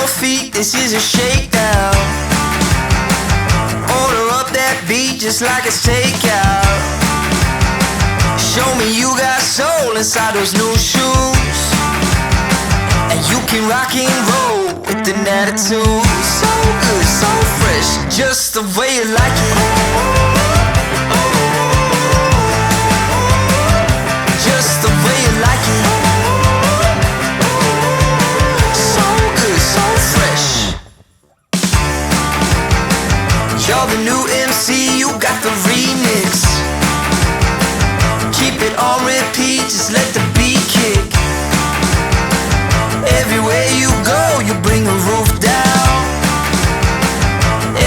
your feet, this is a shakedown. Order up that beat just like it's takeout. Show me you got soul inside those new shoes, and you can rock and roll with an attitude. So good, so fresh, just the way you like it. Just the way you like it. So good, so fresh. You're the new MC, you got the remix. Keep it on repeat, just let the beat kick. Everywhere you go, you bring the roof down.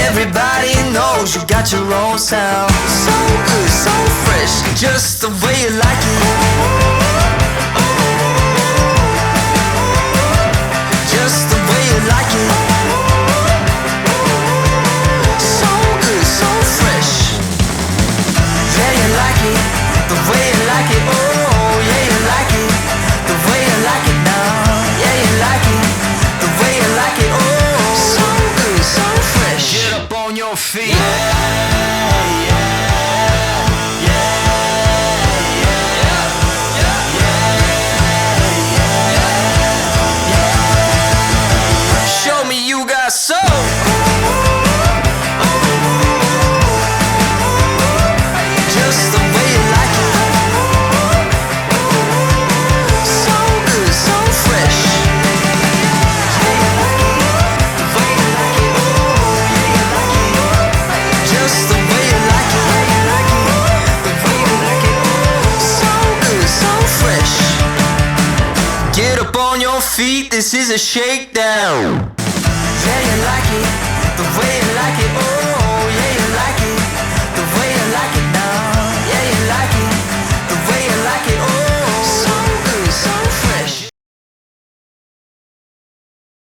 Everybody knows you got your own sound. So good, so fresh, just the way you like it. Just the way you like it. So good, so fresh. Yeah, you like it, the way you like it. Oh, yeah, you like it, the way you like it now. Yeah, you like it, the way you like it. Oh, so good, so fresh. Get up on your feet. Show me you got soul. Just the way you like it. So good, so fresh. Yeah, you like it, the way you like it. Oh, yeah, you like it. Just the way you like it. The way you like it. So good, so fresh. Get up on your feet, this is a shakedown. Yeah, you like it, the way you